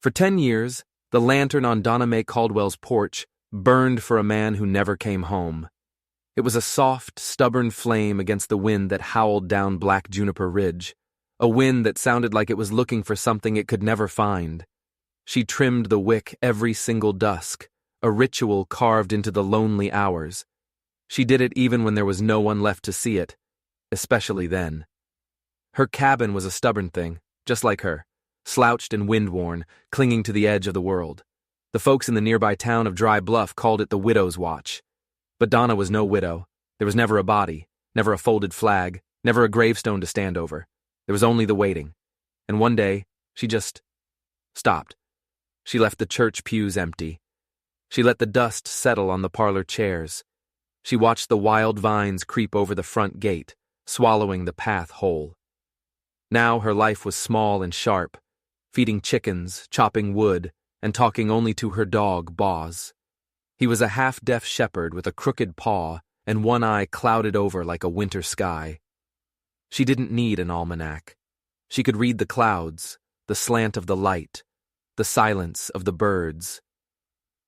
For 10 years, the lantern on Donna Mae Caldwell's porch burned for a man who never came home. It was a soft, stubborn flame against the wind that howled down Black Juniper Ridge, a wind that sounded like it was looking for something it could never find. She trimmed the wick every single dusk, a ritual carved into the lonely hours. She did it even when there was no one left to see it, especially then. Her cabin was a stubborn thing, just like her, slouched and wind-worn, clinging to the edge of the world. The folks in the nearby town of Dry Bluff called it the Widow's Watch. But Donna was no widow. There was never a body, never a folded flag, never a gravestone to stand over. There was only the waiting. And one day, she just stopped. She left the church pews empty. She let the dust settle on the parlor chairs. She watched the wild vines creep over the front gate, swallowing the path whole. Now her life was small and sharp, feeding chickens, chopping wood, and talking only to her dog, Boz. He was a half-deaf shepherd with a crooked paw and one eye clouded over like a winter sky. She didn't need an almanac. She could read the clouds, the slant of the light, the silence of the birds.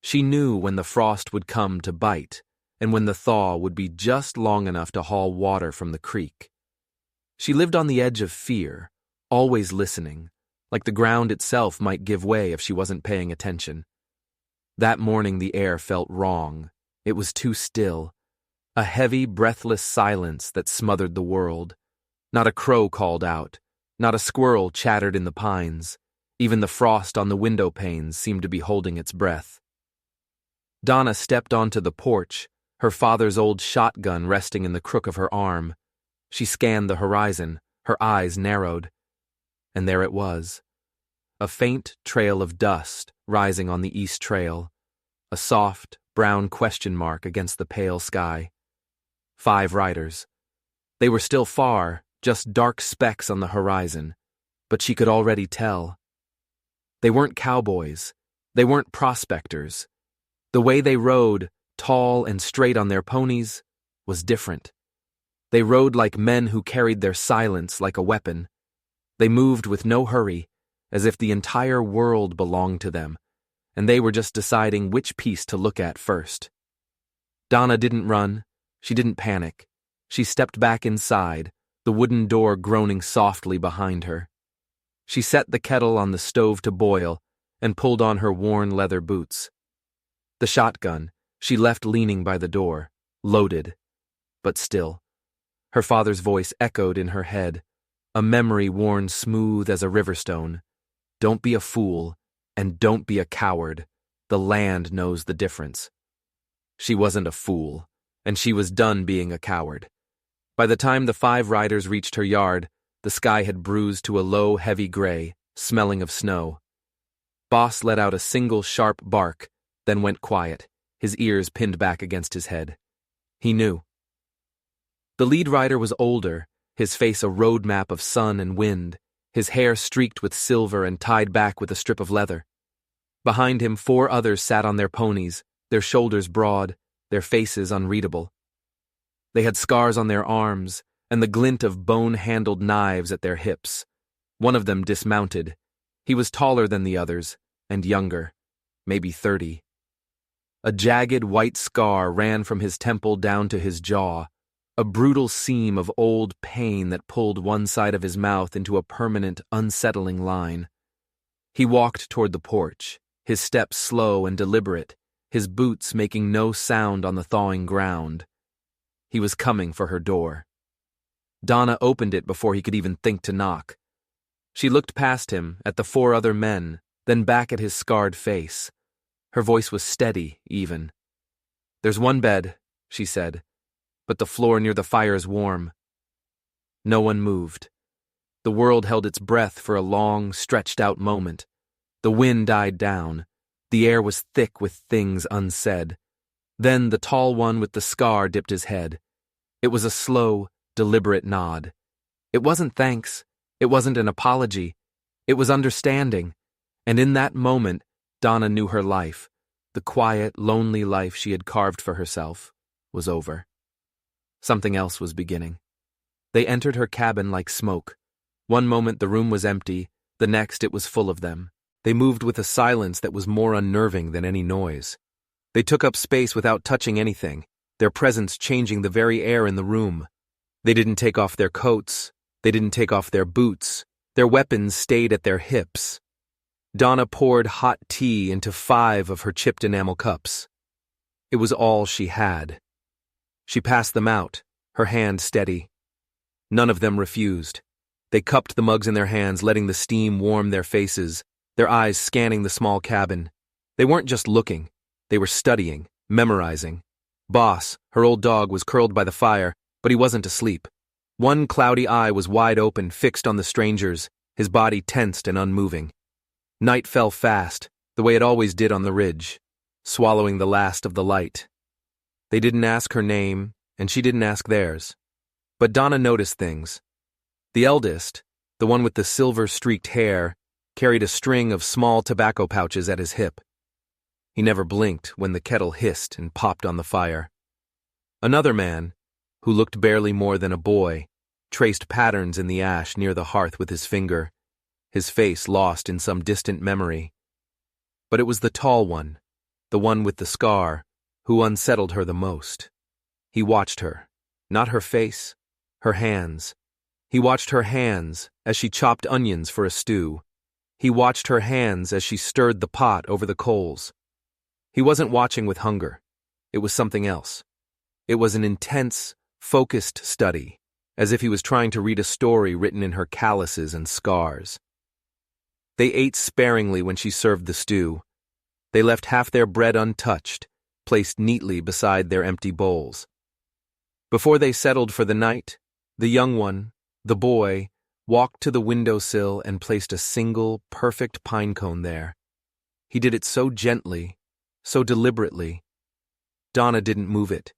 She knew when the frost would come to bite and when the thaw would be just long enough to haul water from the creek. She lived on the edge of fear, always listening, like the ground itself might give way if she wasn't paying attention. That morning the air felt wrong. It was too still. A heavy, breathless silence that smothered the world. Not a crow called out. Not a squirrel chattered in the pines. Even the frost on the window panes seemed to be holding its breath. Donna stepped onto the porch, her father's old shotgun resting in the crook of her arm. She scanned the horizon, her eyes narrowed. And there it was. A faint trail of dust rising on the east trail. A soft, brown question mark against the pale sky. 5 riders. They were still far, just dark specks on the horizon, but she could already tell. They weren't cowboys. They weren't prospectors. The way they rode, tall and straight on their ponies, was different. They rode like men who carried their silence like a weapon. They moved with no hurry, as if the entire world belonged to them, and they were just deciding which piece to look at first. Donna didn't run. She didn't panic. She stepped back inside, the wooden door groaning softly behind her. She set the kettle on the stove to boil and pulled on her worn leather boots. The shotgun she left leaning by the door, loaded, but still. Her father's voice echoed in her head, a memory worn smooth as a riverstone. Don't be a fool, and don't be a coward. The land knows the difference. She wasn't a fool, and she was done being a coward. By the time the 5 riders reached her yard, the sky had bruised to a low, heavy gray, smelling of snow. Boss let out a single sharp bark, then went quiet, his ears pinned back against his head. He knew. The lead rider was older, his face a road map of sun and wind, his hair streaked with silver and tied back with a strip of leather. Behind him 4 others sat on their ponies, their shoulders broad, their faces unreadable. They had scars on their arms and the glint of bone-handled knives at their hips. One of them dismounted. He was taller than the others, and younger, maybe 30. A jagged white scar ran from his temple down to his jaw, a brutal seam of old pain that pulled one side of his mouth into a permanent, unsettling line. He walked toward the porch, his steps slow and deliberate, his boots making no sound on the thawing ground. He was coming for her door. Donna opened it before he could even think to knock. She looked past him, at the 4 other men, then back at his scarred face. Her voice was steady, even. "There's 1 bed," she said, "but the floor near the fire is warm." No one moved. The world held its breath for a long, stretched-out moment. The wind died down. The air was thick with things unsaid. Then the tall one with the scar dipped his head. It was a slow, deliberate nod. It wasn't thanks. It wasn't an apology. It was understanding. And in that moment, Donna knew her life, the quiet, lonely life she had carved for herself, was over. Something else was beginning. They entered her cabin like smoke. One moment the room was empty, the next it was full of them. They moved with a silence that was more unnerving than any noise. They took up space without touching anything, their presence changing the very air in the room. They didn't take off their coats. They didn't take off their boots. Their weapons stayed at their hips. Donna poured hot tea into 5 of her chipped enamel cups. It was all she had. She passed them out, her hand steady. None of them refused. They cupped the mugs in their hands, letting the steam warm their faces, their eyes scanning the small cabin. They weren't just looking. They were studying, memorizing. Boss, her old dog, was curled by the fire, but he wasn't asleep. One cloudy eye was wide open, fixed on the strangers, his body tensed and unmoving. Night fell fast, the way it always did on the ridge, swallowing the last of the light. They didn't ask her name, and she didn't ask theirs. But Donna noticed things. The eldest, the one with the silver-streaked hair, carried a string of small tobacco pouches at his hip. He never blinked when the kettle hissed and popped on the fire. Another man, who looked barely more than a boy, traced patterns in the ash near the hearth with his finger, his face lost in some distant memory. But it was the tall one, the one with the scar, who unsettled her the most. He watched her, not her face, her hands. He watched her hands as she chopped onions for a stew. He watched her hands as she stirred the pot over the coals. He wasn't watching with hunger. It was something else. It was an intense, focused study, as if he was trying to read a story written in her calluses and scars. They ate sparingly when she served the stew. They left half their bread untouched, placed neatly beside their empty bowls. Before they settled for the night, the young one, the boy, walked to the windowsill and placed a single, perfect pine cone there. He did it so gently, so deliberately. Donna didn't move it.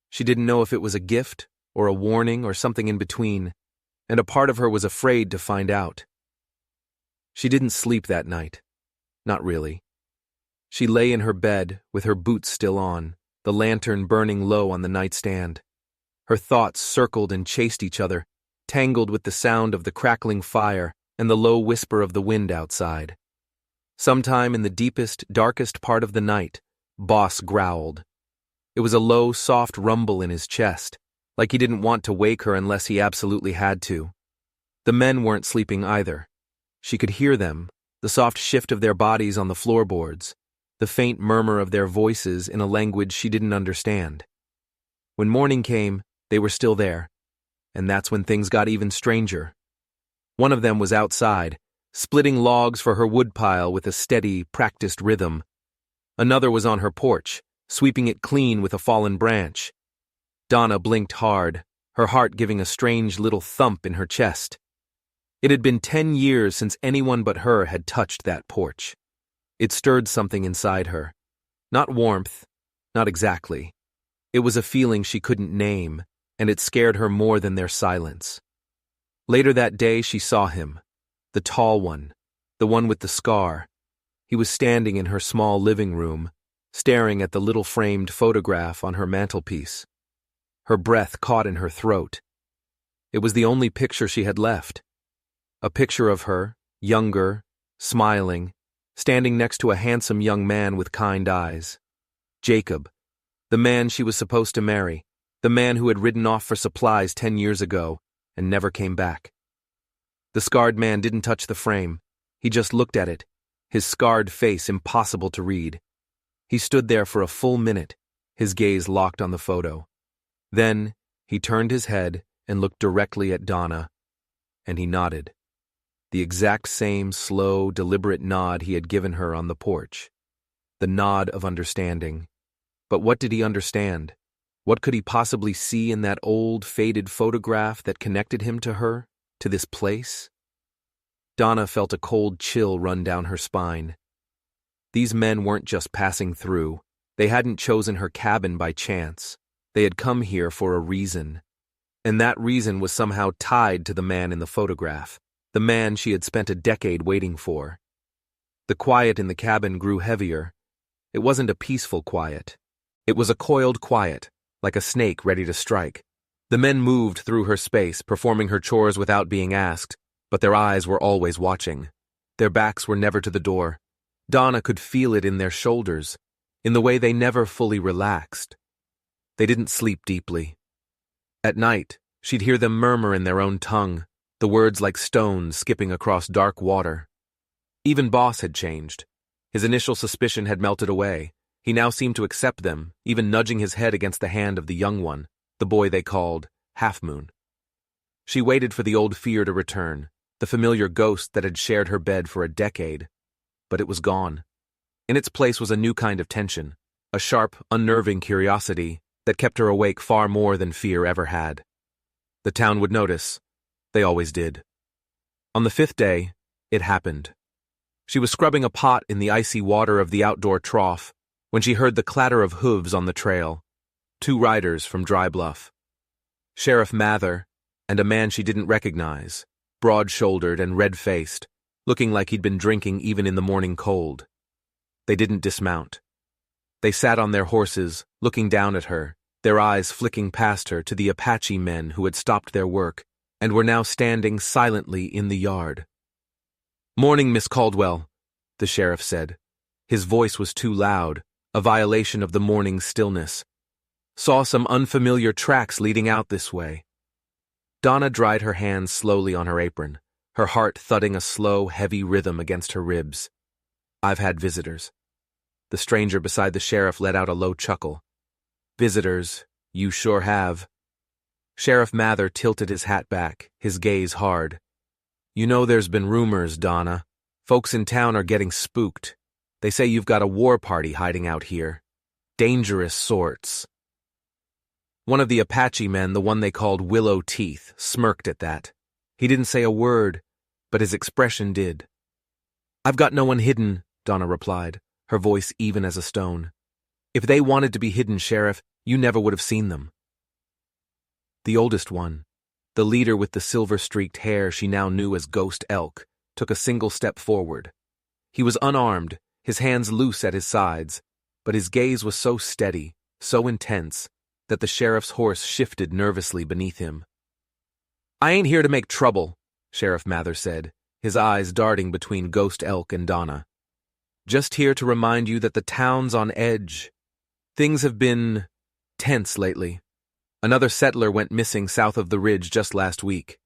She didn't know if it was a gift or a warning or something in between, and a part of her was afraid to find out. She didn't sleep that night. Not really. She lay in her bed with her boots still on, the lantern burning low on the nightstand. Her thoughts circled and chased each other, tangled with the sound of the crackling fire and the low whisper of the wind outside. Sometime in the deepest, darkest part of the night, Boss growled. It was a low, soft rumble in his chest, like he didn't want to wake her unless he absolutely had to. The men weren't sleeping either. She could hear them, the soft shift of their bodies on the floorboards, the faint murmur of their voices in a language she didn't understand. When morning came, they were still there, and that's when things got even stranger. One of them was outside, splitting logs for her woodpile with a steady, practiced rhythm. Another was on her porch, sweeping it clean with a fallen branch. Donna blinked hard, her heart giving a strange little thump in her chest. It had been 10 years since anyone but her had touched that porch. It stirred something inside her. Not warmth, not exactly. It was a feeling she couldn't name, and it scared her more than their silence. Later that day she saw him, the tall one, the one with the scar. He was standing in her small living room, staring at the little framed photograph on her mantelpiece. Her breath caught in her throat. It was the only picture she had left. A picture of her, younger, smiling, standing next to a handsome young man with kind eyes. Jacob, the man she was supposed to marry, the man who had ridden off for supplies 10 years ago and never came back. The scarred man didn't touch the frame. He just looked at it, his scarred face impossible to read. He stood there for a full minute, his gaze locked on the photo. Then, he turned his head and looked directly at Donna, and he nodded. The exact same slow, deliberate nod he had given her on the porch. The nod of understanding. But what did he understand? What could he possibly see in that old, faded photograph that connected him to her, to this place? Donna felt a cold chill run down her spine. These men weren't just passing through. They hadn't chosen her cabin by chance. They had come here for a reason. And that reason was somehow tied to the man in the photograph, the man she had spent a decade waiting for. The quiet in the cabin grew heavier. It wasn't a peaceful quiet. It was a coiled quiet, like a snake ready to strike. The men moved through her space, performing her chores without being asked, but their eyes were always watching. Their backs were never to the door. Donna could feel it in their shoulders, in the way they never fully relaxed. They didn't sleep deeply. At night, she'd hear them murmur in their own tongue, the words like stones skipping across dark water. Even Boss had changed. His initial suspicion had melted away. He now seemed to accept them, even nudging his head against the hand of the young one, the boy they called Half Moon. She waited for the old fear to return, the familiar ghost that had shared her bed for a decade. But it was gone. In its place was a new kind of tension, a sharp, unnerving curiosity that kept her awake far more than fear ever had. The town would notice. They always did. On the 5th day, it happened. She was scrubbing a pot in the icy water of the outdoor trough when she heard the clatter of hooves on the trail. 2 riders from Dry Bluff. Sheriff Mather and a man she didn't recognize, broad-shouldered and red-faced, looking like he'd been drinking even in the morning cold. They didn't dismount. They sat on their horses, looking down at her, their eyes flicking past her to the Apache men who had stopped their work and were now standing silently in the yard. "Morning, Miss Caldwell," the sheriff said. His voice was too loud, a violation of the morning stillness. "Saw some unfamiliar tracks leading out this way." Donna dried her hands slowly on her apron, her heart thudding a slow, heavy rhythm against her ribs. "I've had visitors." The stranger beside the sheriff let out a low chuckle. "Visitors, you sure have." Sheriff Mather tilted his hat back, his gaze hard. "You know there's been rumors, Donna. Folks in town are getting spooked. They say you've got a war party hiding out here. Dangerous sorts." One of the Apache men, the one they called Willow Teeth, smirked at that. He didn't say a word, but his expression did. "I've got no one hidden," Donna replied, her voice even as a stone. "If they wanted to be hidden, Sheriff, you never would have seen them." The oldest one, the leader with the silver-streaked hair she now knew as Ghost Elk, took a single step forward. He was unarmed, his hands loose at his sides, but his gaze was so steady, so intense, that the sheriff's horse shifted nervously beneath him. "I ain't here to make trouble," Sheriff Mather said, his eyes darting between Ghost Elk and Donna. "Just here to remind you that the town's on edge. Things have been tense lately. Another settler went missing south of the ridge just last week.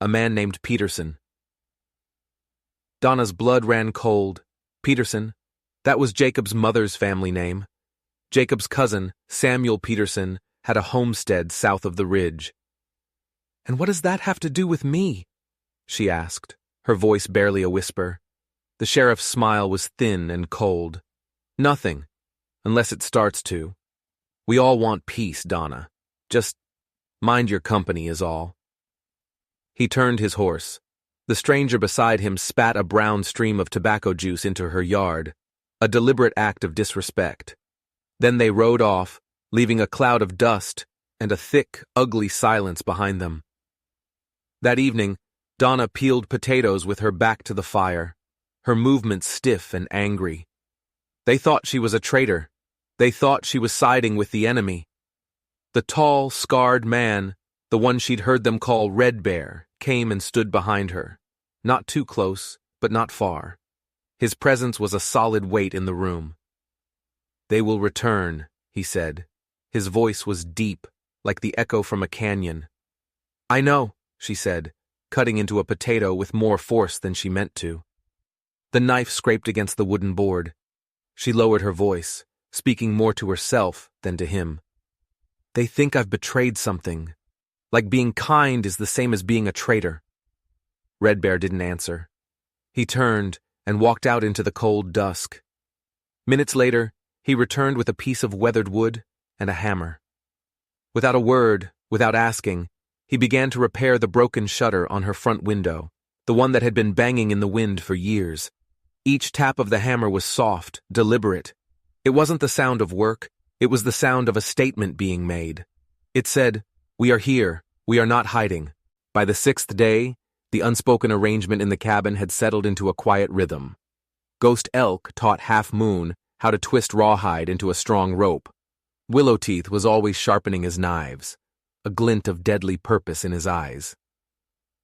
A man named Peterson." Donna's blood ran cold. Peterson, that was Jacob's mother's family name. Jacob's cousin, Samuel Peterson, had a homestead south of the ridge. "And what does that have to do with me?" she asked, her voice barely a whisper. The sheriff's smile was thin and cold. "Nothing, unless it starts to. We all want peace, Donna. Just mind your company is all." He turned his horse. The stranger beside him spat a brown stream of tobacco juice into her yard, a deliberate act of disrespect. Then they rode off, leaving a cloud of dust and a thick, ugly silence behind them. That evening, Donna peeled potatoes with her back to the fire, her movements stiff and angry. They thought she was a traitor. They thought she was siding with the enemy. The tall, scarred man, the one she'd heard them call Red Bear, came and stood behind her. Not too close, but not far. His presence was a solid weight in the room. "They will return," he said. His voice was deep, like the echo from a canyon. "I know," she said, cutting into a potato with more force than she meant to. The knife scraped against the wooden board. She lowered her voice, speaking more to herself than to him. "They think I've betrayed something. Like being kind is the same as being a traitor." Red Bear didn't answer. He turned and walked out into the cold dusk. Minutes later, he returned with a piece of weathered wood and a hammer. Without a word, without asking, he began to repair the broken shutter on her front window, the one that had been banging in the wind for years. Each tap of the hammer was soft, deliberate. It wasn't the sound of work, it was the sound of a statement being made. It said, "We are here, we are not hiding." By the 6th day, the unspoken arrangement in the cabin had settled into a quiet rhythm. Ghost Elk taught Half Moon how to twist rawhide into a strong rope. Willow Teeth was always sharpening his knives, a glint of deadly purpose in his eyes.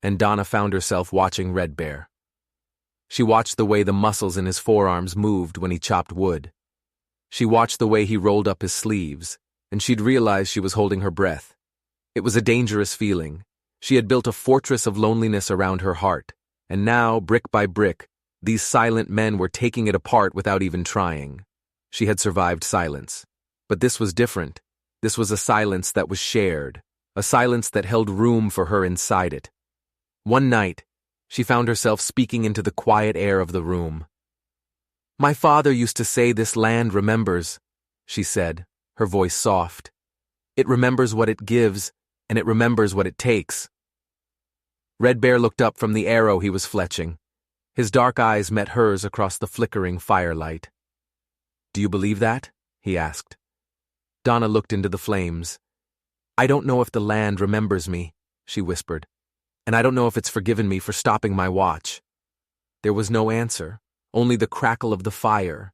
And Donna found herself watching Red Bear. She watched the way the muscles in his forearms moved when he chopped wood. She watched the way he rolled up his sleeves, and she'd realized she was holding her breath. It was a dangerous feeling. She had built a fortress of loneliness around her heart, and now, brick by brick, these silent men were taking it apart without even trying. She had survived silence. But this was different. This was a silence that was shared, a silence that held room for her inside it. One night, she found herself speaking into the quiet air of the room. "My father used to say this land remembers," she said, her voice soft. "It remembers what it gives, and it remembers what it takes." Red Bear looked up from the arrow he was fletching. His dark eyes met hers across the flickering firelight. "Do you believe that?" he asked. Donna looked into the flames. "I don't know if the land remembers me," she whispered, "and I don't know if it's forgiven me for stopping my watch." There was no answer, only the crackle of the fire,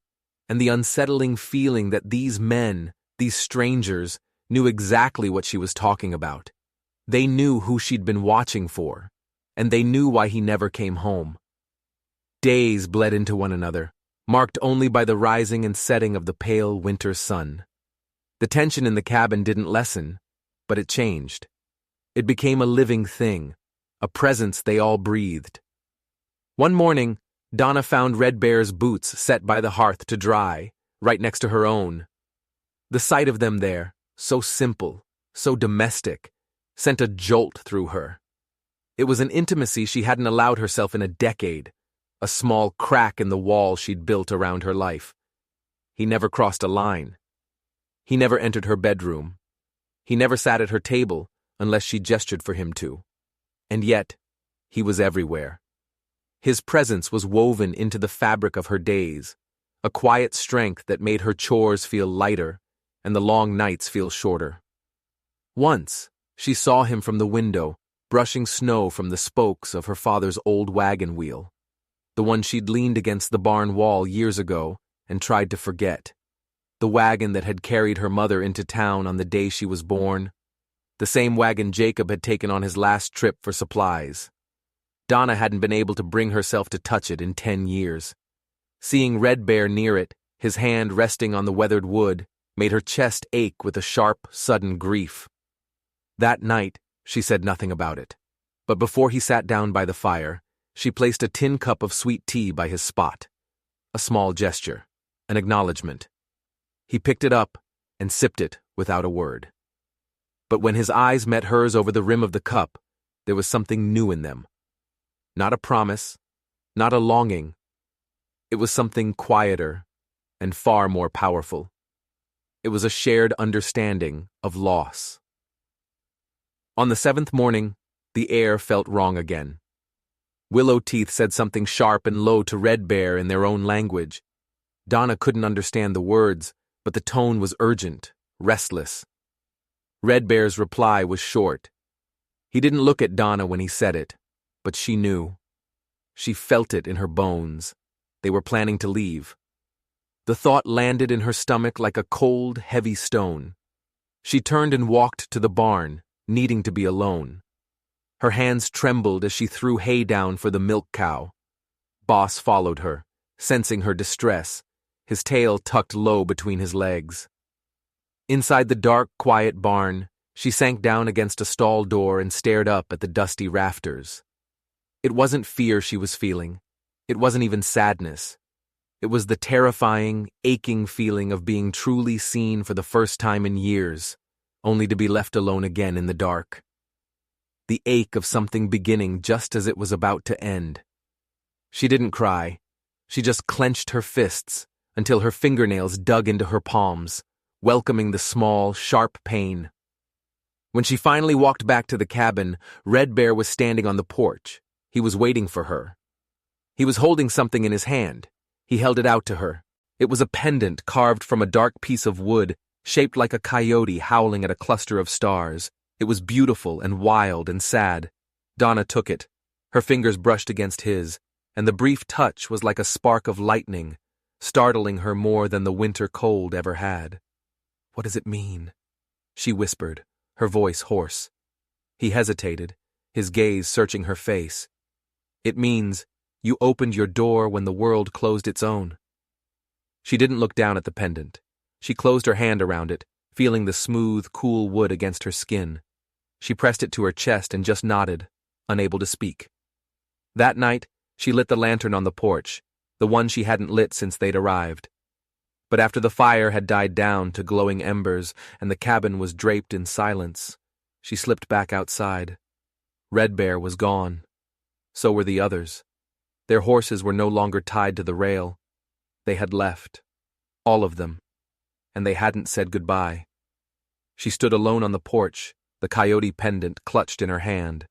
and the unsettling feeling that these men, these strangers, knew exactly what she was talking about. They knew who she'd been watching for, and they knew why he never came home. Days bled into one another, marked only by the rising and setting of the pale winter sun. The tension in the cabin didn't lessen, but it changed. It became a living thing, a presence they all breathed. One morning, Donna found Red Bear's boots set by the hearth to dry, right next to her own. The sight of them there, so simple, so domestic, sent a jolt through her. It was an intimacy she hadn't allowed herself in a decade, a small crack in the wall she'd built around her life. He never crossed a line. He never entered her bedroom. He never sat at her table unless she gestured for him to. And yet, he was everywhere. His presence was woven into the fabric of her days, a quiet strength that made her chores feel lighter and the long nights feel shorter. Once, she saw him from the window, brushing snow from the spokes of her father's old wagon wheel, the one she'd leaned against the barn wall years ago and tried to forget. The wagon that had carried her mother into town on the day she was born. The same wagon Jacob had taken on his last trip for supplies. Donna hadn't been able to bring herself to touch it in 10 years. Seeing Red Bear near it, his hand resting on the weathered wood, made her chest ache with a sharp, sudden grief. That night, she said nothing about it. But before he sat down by the fire, she placed a tin cup of sweet tea by his spot. A small gesture, an acknowledgement. He picked it up and sipped it without a word. But when his eyes met hers over the rim of the cup, there was something new in them. Not a promise, not a longing. It was something quieter and far more powerful. It was a shared understanding of loss. On the 7th morning, the air felt wrong again. Willow Teeth said something sharp and low to Red Bear in their own language. Donna couldn't understand the words, but the tone was urgent, restless. Red Bear's reply was short. He didn't look at Donna when he said it, but she knew. She felt it in her bones. They were planning to leave. The thought landed in her stomach like a cold, heavy stone. She turned and walked to the barn, needing to be alone. Her hands trembled as she threw hay down for the milk cow. Boss followed her, sensing her distress, his tail tucked low between his legs. Inside the dark, quiet barn, she sank down against a stall door and stared up at the dusty rafters. It wasn't fear she was feeling. It wasn't even sadness. It was the terrifying, aching feeling of being truly seen for the first time in years, only to be left alone again in the dark. The ache of something beginning just as it was about to end. She didn't cry. She just clenched her fists until her fingernails dug into her palms, welcoming the small, sharp pain. When she finally walked back to the cabin, Red Bear was standing on the porch. He was waiting for her. He was holding something in his hand. He held it out to her. It was a pendant carved from a dark piece of wood, shaped like a coyote howling at a cluster of stars. It was beautiful and wild and sad. Donna took it. Her fingers brushed against his, and the brief touch was like a spark of lightning, startling her more than the winter cold ever had. "What does it mean?" she whispered, her voice hoarse. He hesitated, his gaze searching her face. "It means You opened your door when the world closed its own. She didn't look down at the pendant. She closed her hand around it, feeling the smooth, cool wood against her skin. She pressed it to her chest and just nodded, unable to speak. That night, she lit the lantern on the porch, the one she hadn't lit since they'd arrived. But after the fire had died down to glowing embers and the cabin was draped in silence, she slipped back outside. Red Bear was gone. So were the others. Their horses were no longer tied to the rail. They had left. All of them. And they hadn't said goodbye. She stood alone on the porch, the coyote pendant clutched in her hand.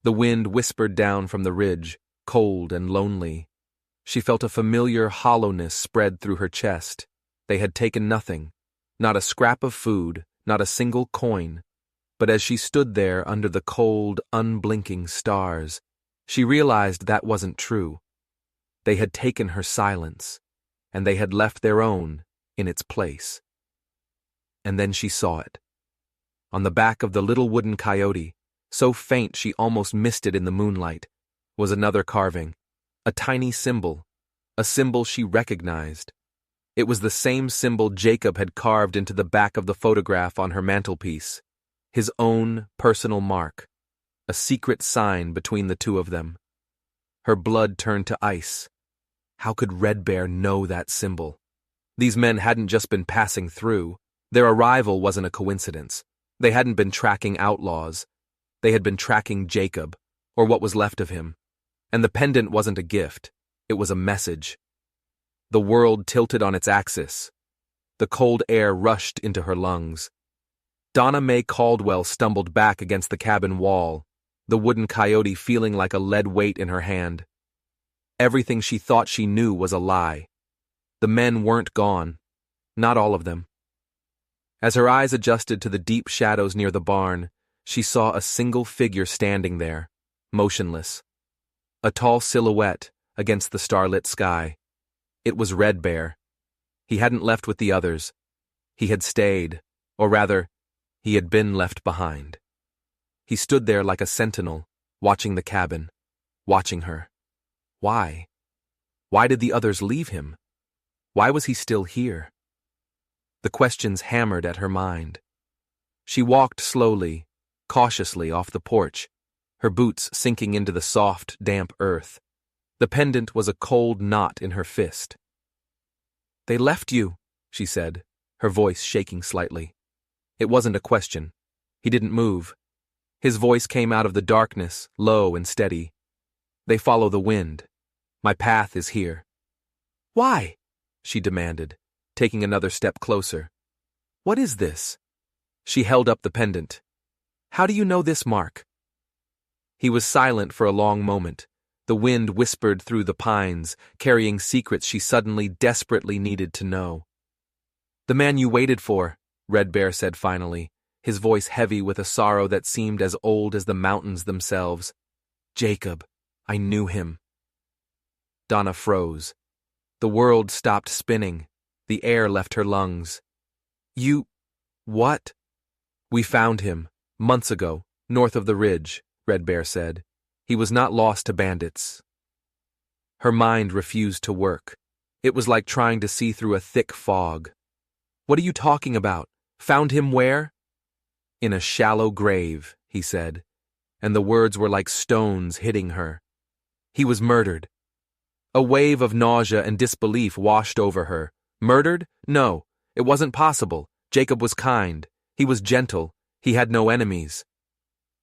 The wind whispered down from the ridge, cold and lonely. She felt a familiar hollowness spread through her chest. They had taken nothing, not a scrap of food, not a single coin. But as she stood there under the cold, unblinking stars, she realized that wasn't true. They had taken her silence, and they had left their own in its place. And then she saw it. On the back of the little wooden coyote, so faint she almost missed it in the moonlight, was another carving, a tiny symbol, a symbol she recognized. It was the same symbol Jacob had carved into the back of the photograph on her mantelpiece, his own personal mark, a secret sign between the two of them. Her blood turned to ice. How could Red Bear know that symbol? These men hadn't just been passing through. Their arrival wasn't a coincidence. They hadn't been tracking outlaws. They had been tracking Jacob, or what was left of him. And the pendant wasn't a gift. It was a message. The world tilted on its axis. The cold air rushed into her lungs. Donna Mae Caldwell stumbled back against the cabin wall, the wooden coyote feeling like a lead weight in her hand. Everything she thought she knew was a lie. The men weren't gone. Not all of them. As her eyes adjusted to the deep shadows near the barn, she saw a single figure standing there, motionless. A tall silhouette against the starlit sky. It was Red Bear. He hadn't left with the others. He had stayed, or rather, he had been left behind. He stood there like a sentinel, watching the cabin, watching her. Why? Why did the others leave him? Why was he still here? The questions hammered at her mind. She walked slowly, cautiously off the porch, her boots sinking into the soft, damp earth. The pendant was a cold knot in her fist. "They left you," she said, her voice shaking slightly. It wasn't a question. He didn't move. His voice came out of the darkness, low and steady. "They follow the wind. My path is here." "Why?" she demanded, taking another step closer. "What is this?" She held up the pendant. "How do you know this mark?" He was silent for a long moment. The wind whispered through the pines, carrying secrets she suddenly desperately needed to know. "The man you waited for," Red Bear said finally, his voice heavy with a sorrow that seemed as old as the mountains themselves. "Jacob. I knew him." Donna froze. The world stopped spinning. The air left her lungs. "You... what?" "We found him, months ago, north of the ridge," Red Bear said. "He was not lost to bandits." Her mind refused to work. It was like trying to see through a thick fog. "What are you talking about? Found him where?" "In a shallow grave," he said, and the words were like stones hitting her. "He was murdered." A wave of nausea and disbelief washed over her. Murdered? No, it wasn't possible. Jacob was kind. He was gentle. He had no enemies.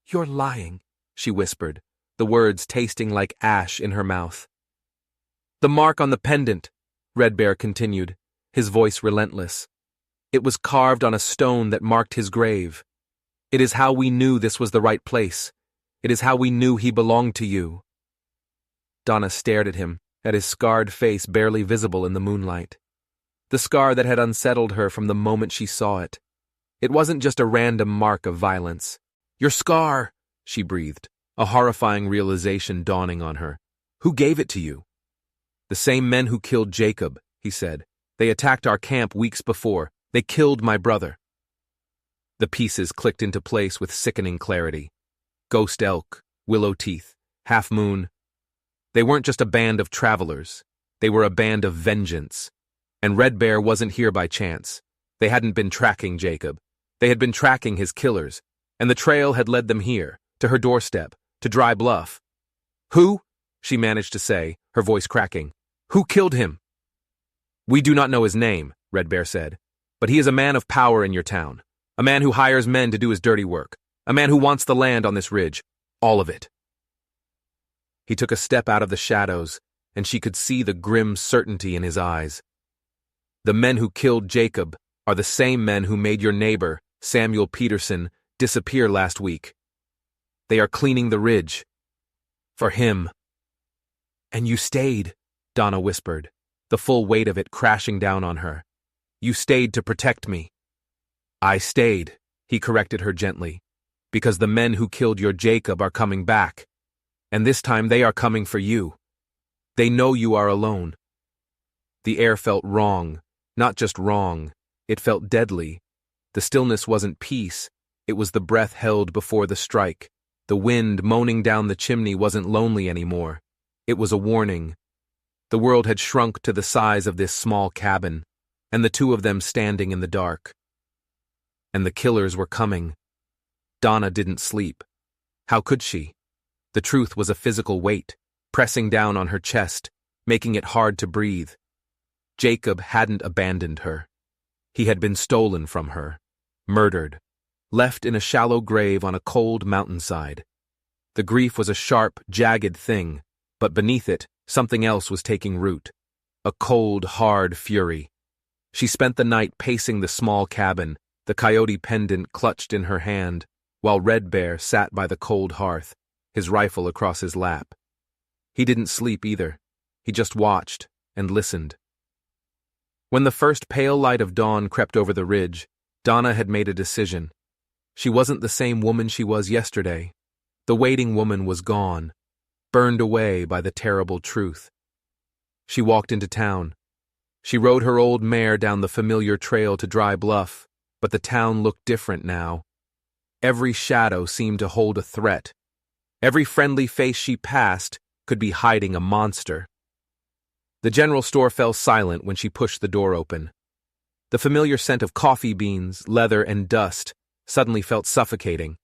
"You're lying," she whispered, the words tasting like ash in her mouth. "The mark on the pendant," Red Bear continued, his voice relentless. "It was carved on a stone that marked his grave. It is how we knew this was the right place. It is how we knew he belonged to you." Donna stared at him, at his scarred face barely visible in the moonlight. The scar that had unsettled her from the moment she saw it. It wasn't just a random mark of violence. "Your scar," she breathed, a horrifying realization dawning on her. "Who gave it to you?" "The same men who killed Jacob," he said. "They attacked our camp weeks before. They killed my brother." The pieces clicked into place with sickening clarity. Ghost elk, willow teeth, half moon. They weren't just a band of travelers. They were a band of vengeance. And Red Bear wasn't here by chance. They hadn't been tracking Jacob. They had been tracking his killers, and the trail had led them here, to her doorstep, to Dry Bluff. "Who?" she managed to say, her voice cracking. "Who killed him?" "We do not know his name," Red Bear said, "but he is a man of power in your town, a man who hires men to do his dirty work, a man who wants the land on this ridge, all of it." He took a step out of the shadows, and she could see the grim certainty in his eyes. "The men who killed Jacob are the same men who made your neighbor, Samuel Peterson, disappear last week. They are cleaning the ridge. For him." "And you stayed," Donna whispered, the full weight of it crashing down on her. "You stayed to protect me." "I stayed," he corrected her gently, "because the men who killed your Jacob are coming back. And this time they are coming for you. They know you are alone." The air felt wrong, not just wrong, it felt deadly. The stillness wasn't peace, it was the breath held before the strike. The wind moaning down the chimney wasn't lonely anymore. It was a warning. The world had shrunk to the size of this small cabin, and the two of them standing in the dark. And the killers were coming. Donna didn't sleep. How could she? The truth was a physical weight, pressing down on her chest, making it hard to breathe. Jacob hadn't abandoned her. He had been stolen from her, murdered, left in a shallow grave on a cold mountainside. The grief was a sharp, jagged thing, but beneath it, something else was taking root. A cold, hard fury. She spent the night pacing the small cabin, the coyote pendant clutched in her hand, while Red Bear sat by the cold hearth, his rifle across his lap. He didn't sleep either. He just watched and listened. When the first pale light of dawn crept over the ridge, Donna had made a decision. She wasn't the same woman she was yesterday. The waiting woman was gone, burned away by the terrible truth. She walked into town. She rode her old mare down the familiar trail to Dry Bluff, but the town looked different now. Every shadow seemed to hold a threat. Every friendly face she passed could be hiding a monster. The general store fell silent when she pushed the door open. The familiar scent of coffee beans, leather, and dust suddenly felt suffocating.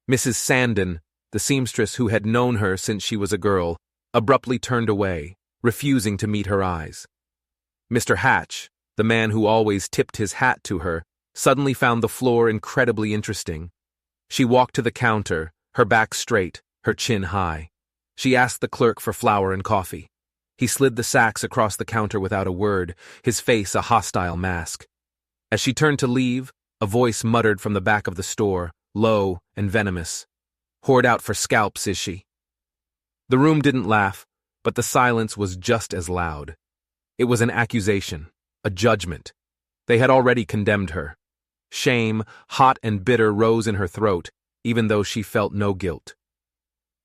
Mrs. Sandon, the seamstress who had known her since she was a girl, abruptly turned away, refusing to meet her eyes. Mr. Hatch, the man who always tipped his hat to her, suddenly found the floor incredibly interesting. She walked to the counter, her back straight, her chin high. She asked the clerk for flour and coffee. He slid the sacks across the counter without a word, his face a hostile mask. As she turned to leave, a voice muttered from the back of the store, low and venomous. "Hoard out for scalps, is she?" The room didn't laugh, but the silence was just as loud. It was an accusation, a judgment. They had already condemned her. Shame, hot and bitter, rose in her throat, even though she felt no guilt.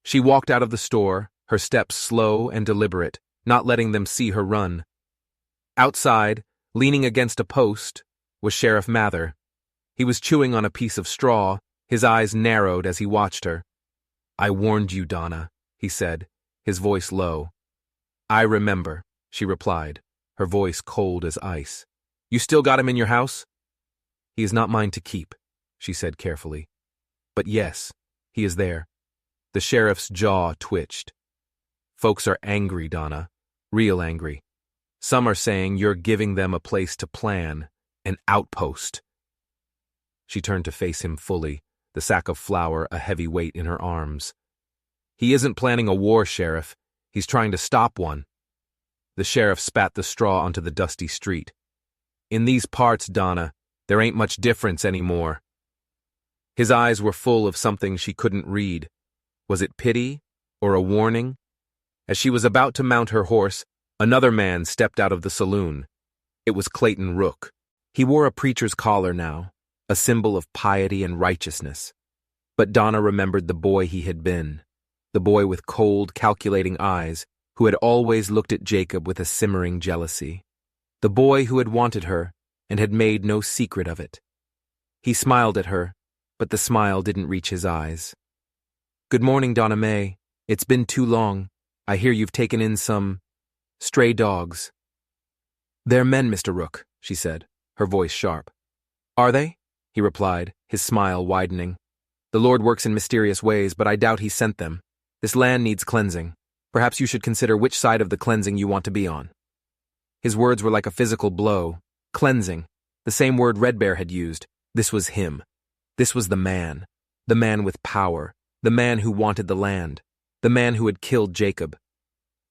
She walked out of the store, her steps slow and deliberate, not letting them see her run. Outside, leaning against a post, was Sheriff Mather. He was chewing on a piece of straw, his eyes narrowed as he watched her. "I warned you, Donna," he said, his voice low. "I remember," she replied, her voice cold as ice. "You still got him in your house?" "He is not mine to keep," she said carefully. "But yes, he is there." The sheriff's jaw twitched. "Folks are angry, Donna. Real angry. Some are saying you're giving them a place to plan, an outpost." She turned to face him fully, the sack of flour a heavy weight in her arms. "He isn't planning a war, Sheriff. He's trying to stop one." The sheriff spat the straw onto the dusty street. "In these parts, Donna, there ain't much difference anymore." His eyes were full of something she couldn't read. Was it pity or a warning? As she was about to mount her horse, another man stepped out of the saloon. It was Clayton Rook. He wore a preacher's collar now, a symbol of piety and righteousness. But Donna remembered the boy he had been, the boy with cold, calculating eyes, who had always looked at Jacob with a simmering jealousy. The boy who had wanted her and had made no secret of it. He smiled at her, but the smile didn't reach his eyes. "Good morning, Donna May. It's been too long." I hear you've taken in some stray dogs. They're men, Mr. Rook, she said, her voice sharp. Are they? He replied, his smile widening. The Lord works in mysterious ways, but I doubt he sent them. This land needs cleansing. Perhaps you should consider which side of the cleansing you want to be on. His words were like a physical blow. Cleansing. The same word Red Bear had used. This was him. This was the man with power, the man who wanted the land, the man who had killed Jacob.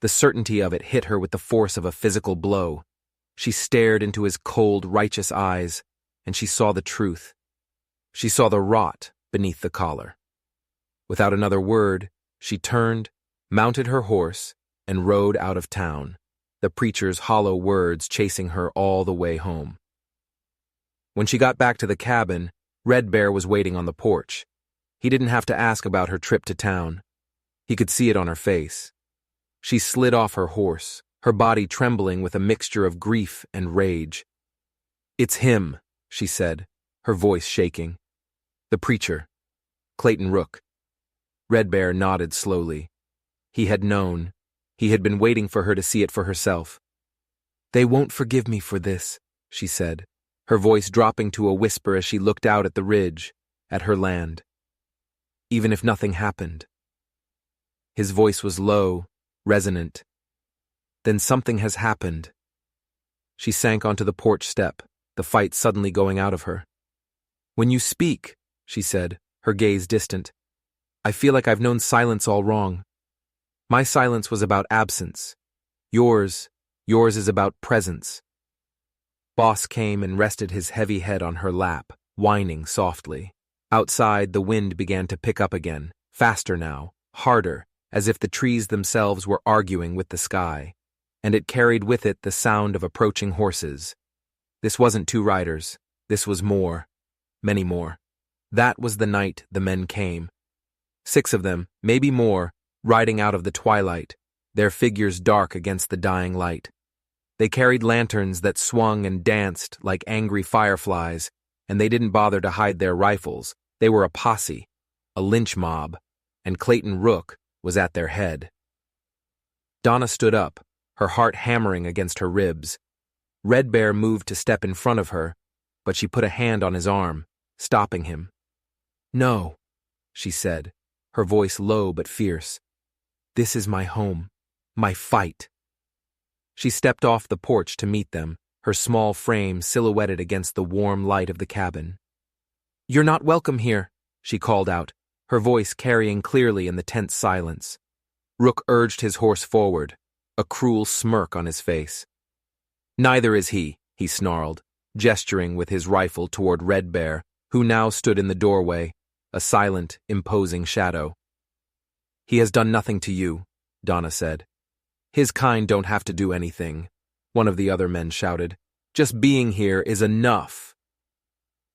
The certainty of it hit her with the force of a physical blow. She stared into his cold, righteous eyes, and she saw the truth. She saw the rot beneath the collar. Without another word, she turned, mounted her horse, and rode out of town, the preacher's hollow words chasing her all the way home. When she got back to the cabin, Red Bear was waiting on the porch. He didn't have to ask about her trip to town. He could see it on her face. She slid off her horse, her body trembling with a mixture of grief and rage. It's him, she said, her voice shaking. The preacher. Clayton Rook. Red Bear nodded slowly. He had known. He had been waiting for her to see it for herself. They won't forgive me for this, she said, her voice dropping to a whisper as she looked out at the ridge, at her land. Even if nothing happened. His voice was low, resonant. Then something has happened. She sank onto the porch step, the fight suddenly going out of her. When you speak, she said, her gaze distant, I feel like I've known silence all wrong. My silence was about absence. Yours is about presence. Boss came and rested his heavy head on her lap, whining softly. Outside, the wind began to pick up again, faster now, harder, as if the trees themselves were arguing with the sky, and it carried with it the sound of approaching horses. This wasn't 2 riders. This was more. Many more. That was the night the men came. 6 of them, maybe more, riding out of the twilight, their figures dark against the dying light. They carried lanterns that swung and danced like angry fireflies, and they didn't bother to hide their rifles. They were a posse, a lynch mob, and Clayton Rook was at their head. Donna stood up, her heart hammering against her ribs. Red Bear moved to step in front of her, but she put a hand on his arm, stopping him. No, she said, her voice low but fierce. This is my home, my fight. She stepped off the porch to meet them, her small frame silhouetted against the warm light of the cabin. You're not welcome here, she called out, her voice carrying clearly in the tense silence. Rook urged his horse forward, a cruel smirk on his face. Neither is he snarled, gesturing with his rifle toward Red Bear, who now stood in the doorway, a silent, imposing shadow. He has done nothing to you, Donna said. His kind don't have to do anything, one of the other men shouted. Just being here is enough.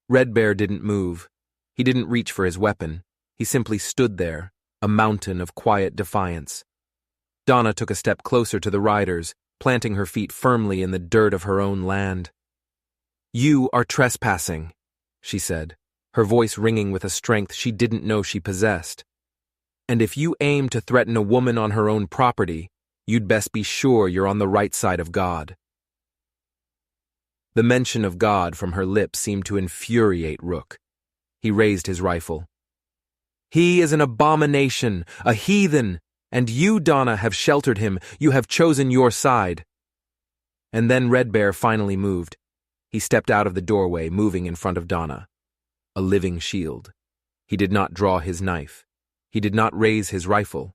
Red Bear didn't move. He didn't reach for his weapon. He simply stood there, a mountain of quiet defiance. Donna took a step closer to the riders, planting her feet firmly in the dirt of her own land. You are trespassing, she said, her voice ringing with a strength she didn't know she possessed. And if you aim to threaten a woman on her own property, you'd best be sure you're on the right side of God. The mention of God from her lips seemed to infuriate Rook. He raised his rifle. He is an abomination, a heathen, and you, Donna, have sheltered him. You have chosen your side. And then Red Bear finally moved. He stepped out of the doorway, moving in front of Donna. A living shield. He did not draw his knife. He did not raise his rifle.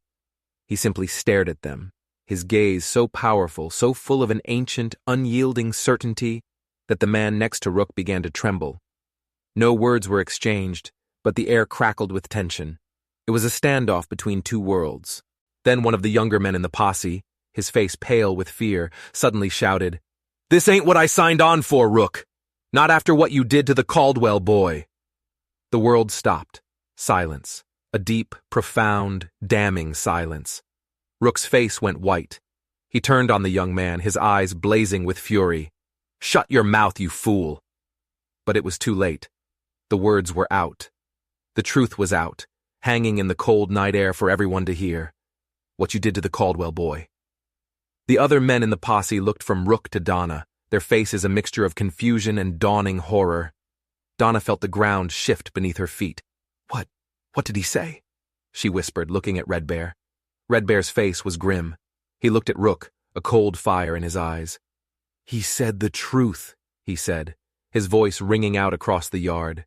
He simply stared at them, his gaze so powerful, so full of an ancient, unyielding certainty that the man next to Rook began to tremble. No words were exchanged, but the air crackled with tension. It was a standoff between 2 worlds. Then one of the younger men in the posse, his face pale with fear, suddenly shouted, "This ain't what I signed on for, Rook! Not after what you did to the Caldwell boy!" The world stopped. Silence. A deep, profound, damning silence. Rook's face went white. He turned on the young man, his eyes blazing with fury. "Shut your mouth, you fool!" But it was too late. The words were out. The truth was out, hanging in the cold night air for everyone to hear. What you did to the Caldwell boy." The other men in the posse looked from Rook to Donna, their faces a mixture of confusion and dawning horror. Donna felt the ground shift beneath her feet. What did he say?" she whispered, looking at Red Bear. Red Bear's face was grim. He looked at Rook, a cold fire in his eyes. "He said the truth," he said, his voice ringing out across the yard.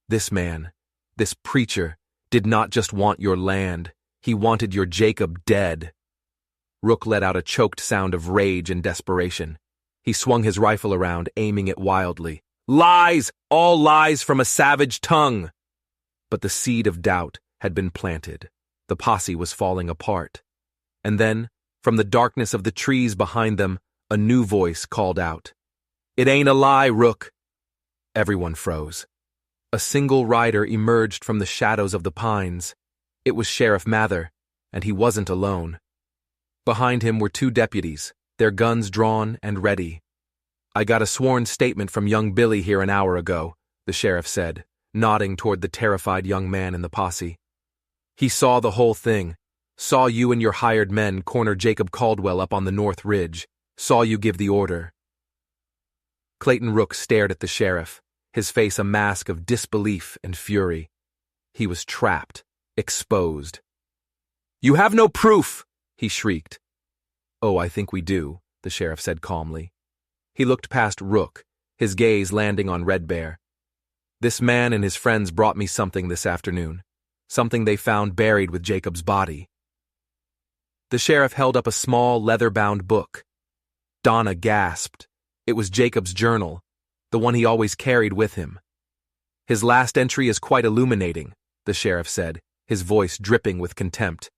"This man, this preacher, did not just want your land. He wanted your Jacob dead." Rook let out a choked sound of rage and desperation. He swung his rifle around, aiming it wildly. "Lies! All lies from a savage tongue!" But the seed of doubt had been planted. The posse was falling apart. And then, from the darkness of the trees behind them, a new voice called out, "It ain't a lie, Rook." Everyone froze. A single rider emerged from the shadows of the pines. It was Sheriff Mather, and he wasn't alone. Behind him were two deputies, their guns drawn and ready. "I got a sworn statement from young Billy here an hour ago," the sheriff said, nodding toward the terrified young man in the posse. "He saw the whole thing, saw you and your hired men corner Jacob Caldwell up on the North Ridge, saw you give the order." Clayton Rook stared at the sheriff, his face a mask of disbelief and fury. He was trapped, exposed. "You have no proof!" he shrieked. "Oh, I think we do," the sheriff said calmly. He looked past Rook, his gaze landing on Red Bear. "This man and his friends brought me something this afternoon, something they found buried with Jacob's body." The sheriff held up a small, leather-bound book. Donna gasped. It was Jacob's journal, the one he always carried with him. "His last entry is quite illuminating," the sheriff said, his voice dripping with contempt.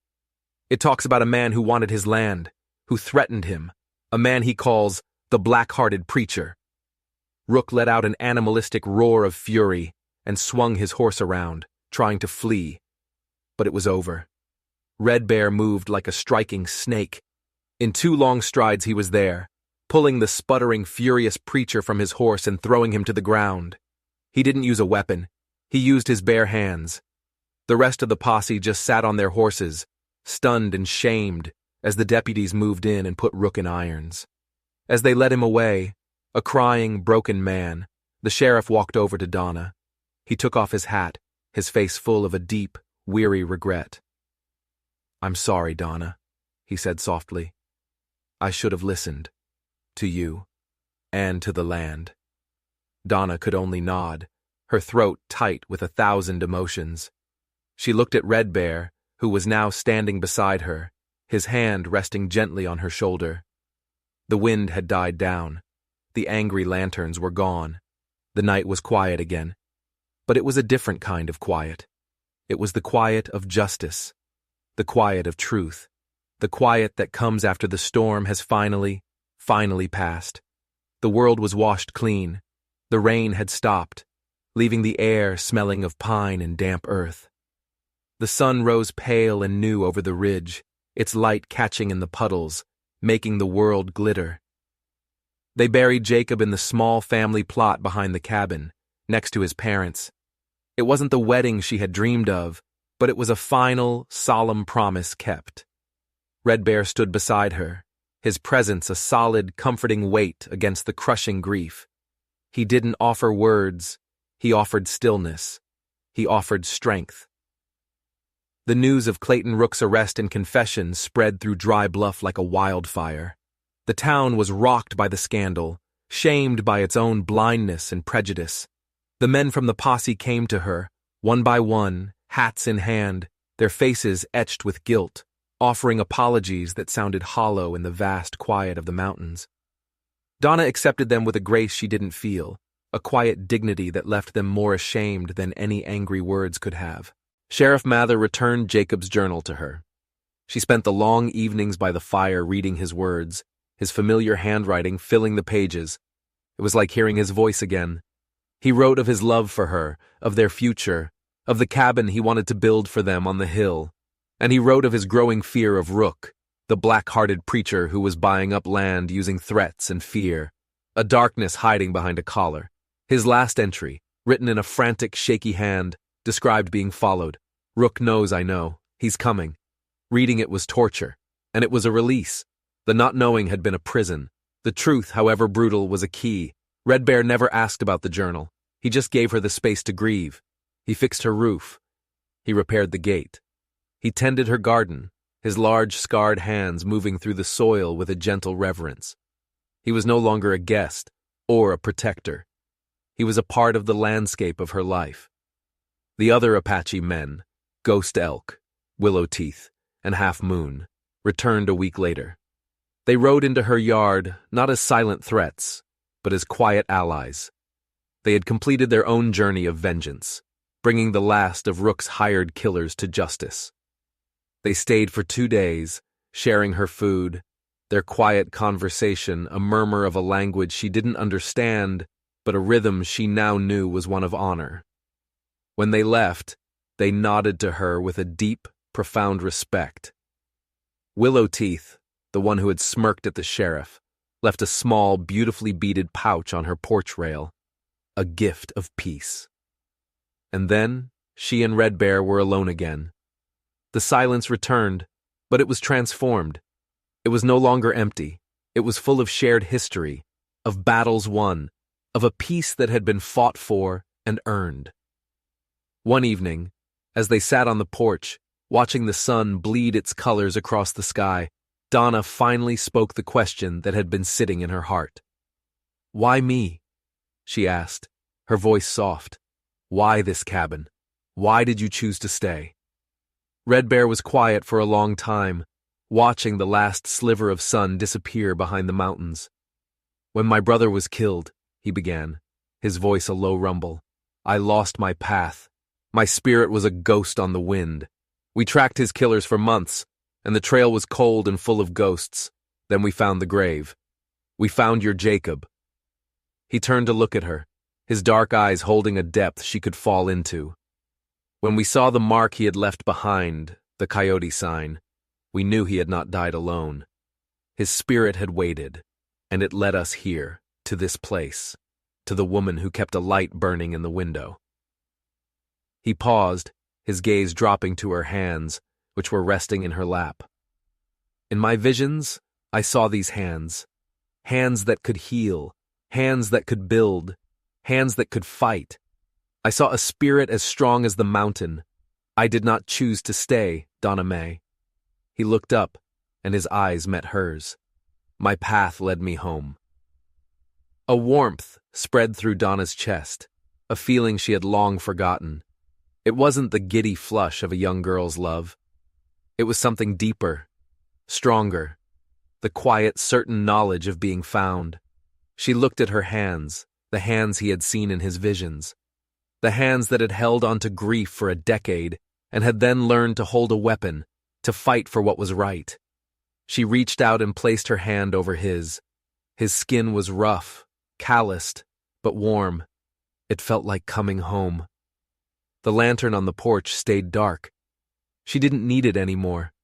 "It talks about a man who wanted his land, who threatened him, a man he calls the black-hearted preacher." Rook let out an animalistic roar of fury and swung his horse around, trying to flee. But it was over. Red Bear moved like a striking snake. In 2 long strides he was there, pulling the sputtering, furious preacher from his horse and throwing him to the ground. He didn't use a weapon. He used his bare hands. The rest of the posse just sat on their horses, stunned and shamed, as the deputies moved in and put Rook in irons. As they led him away, a crying, broken man, the sheriff walked over to Donna. He took off his hat, his face full of a deep, weary regret. "I'm sorry, Donna," he said softly. "I should have listened. To you. And to the land." Donna could only nod, her throat tight with 1,000 emotions. She looked at Red Bear, who was now standing beside her, his hand resting gently on her shoulder. The wind had died down. The angry lanterns were gone. The night was quiet again. But it was a different kind of quiet. It was the quiet of justice, the quiet of truth, the quiet that comes after the storm has finally passed. The world was washed clean. The rain had stopped, leaving the air smelling of pine and damp earth. The sun rose pale and new over the ridge, its light catching in the puddles, making the world glitter. They buried Jacob in the small family plot behind the cabin, next to his parents. It wasn't the wedding she had dreamed of, but it was a final, solemn promise kept. Red Bear stood beside her, his presence a solid, comforting weight against the crushing grief. He didn't offer words, he offered stillness. He offered strength. The news of Clayton Rook's arrest and confession spread through Dry Bluff like a wildfire. The town was rocked by the scandal, shamed by its own blindness and prejudice. The men from the posse came to her, one by one, hats in hand, their faces etched with guilt, offering apologies that sounded hollow in the vast quiet of the mountains. Donna accepted them with a grace she didn't feel, a quiet dignity that left them more ashamed than any angry words could have. Sheriff Mather returned Jacob's journal to her. She spent the long evenings by the fire reading his words, his familiar handwriting filling the pages. It was like hearing his voice again. He wrote of his love for her, of their future, of the cabin he wanted to build for them on the hill, and he wrote of his growing fear of Rook, the black-hearted preacher who was buying up land using threats and fear, a darkness hiding behind a collar. His last entry, written in a frantic, shaky hand, described being followed. "Rook knows I know. He's coming." Reading it was torture, and it was a release. The not knowing had been a prison. The truth, however brutal, was a key. Red Bear never asked about the journal. He just gave her the space to grieve. He fixed her roof. He repaired the gate. He tended her garden, his large, scarred hands moving through the soil with a gentle reverence. He was no longer a guest or a protector. He was a part of the landscape of her life. The other Apache men, Ghost Elk, Willow Teeth, and Half Moon, returned a week later. They rode into her yard not as silent threats, but as quiet allies. They had completed their own journey of vengeance, bringing the last of Rook's hired killers to justice. They stayed for 2 days, sharing her food, their quiet conversation a murmur of a language she didn't understand, but a rhythm she now knew was one of honor. When they left, they nodded to her with a deep, profound respect. Willow Teeth, the one who had smirked at the sheriff, left a small, beautifully beaded pouch on her porch rail, a gift of peace. And then she and Red Bear were alone again. The silence returned, but it was transformed. It was no longer empty. It was full of shared history, of battles won, of a peace that had been fought for and earned. One evening, as they sat on the porch, watching the sun bleed its colors across the sky, Donna finally spoke the question that had been sitting in her heart. "Why me?" she asked, her voice soft. "Why this cabin? Why did you choose to stay?" Red Bear was quiet for a long time, watching the last sliver of sun disappear behind the mountains. "When my brother was killed," he began, his voice a low rumble, "I lost my path. My spirit was a ghost on the wind. We tracked his killers for months, and the trail was cold and full of ghosts. Then we found the grave. We found your Jacob." He turned to look at her, his dark eyes holding a depth she could fall into. "When we saw the mark he had left behind, the coyote sign, we knew he had not died alone. His spirit had waited, and it led us here, to this place, to the woman who kept a light burning in the window." He paused, his gaze dropping to her hands, which were resting in her lap. "In my visions, I saw these hands. Hands that could heal, hands that could build, hands that could fight. I saw a spirit as strong as the mountain. I did not choose to stay, Donna Mae." He looked up, and his eyes met hers. "My path led me home." A warmth spread through Donna's chest, a feeling she had long forgotten. It wasn't the giddy flush of a young girl's love. It was something deeper, stronger, the quiet, certain knowledge of being found. She looked at her hands, the hands he had seen in his visions, the hands that had held on to grief for a decade and had then learned to hold a weapon, to fight for what was right. She reached out and placed her hand over his. His skin was rough, calloused, but warm. It felt like coming home. The lantern on the porch stayed dark. She didn't need it anymore.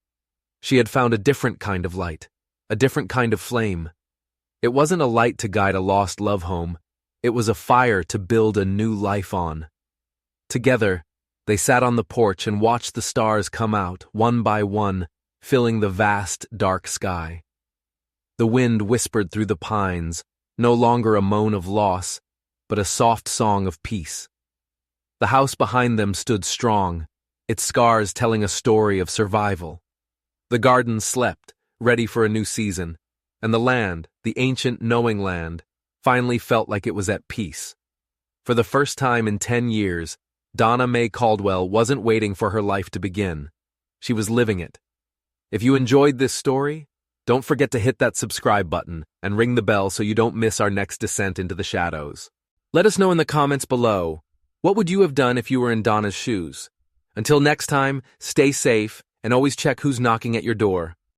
She had found a different kind of light, a different kind of flame. It wasn't a light to guide a lost love home. It was a fire to build a new life on. Together, they sat on the porch and watched the stars come out, one by one, filling the vast, dark sky. The wind whispered through the pines, no longer a moan of loss, but a soft song of peace. The house behind them stood strong, its scars telling a story of survival. The garden slept, ready for a new season, and the land, the ancient knowing land, finally felt like it was at peace. For the first time in 10 years, Donna Mae Caldwell wasn't waiting for her life to begin. She was living it. If you enjoyed this story, don't forget to hit that subscribe button and ring the bell so you don't miss our next descent into the shadows. Let us know in the comments below, what would you have done if you were in Donna's shoes? Until next time, stay safe and always check who's knocking at your door.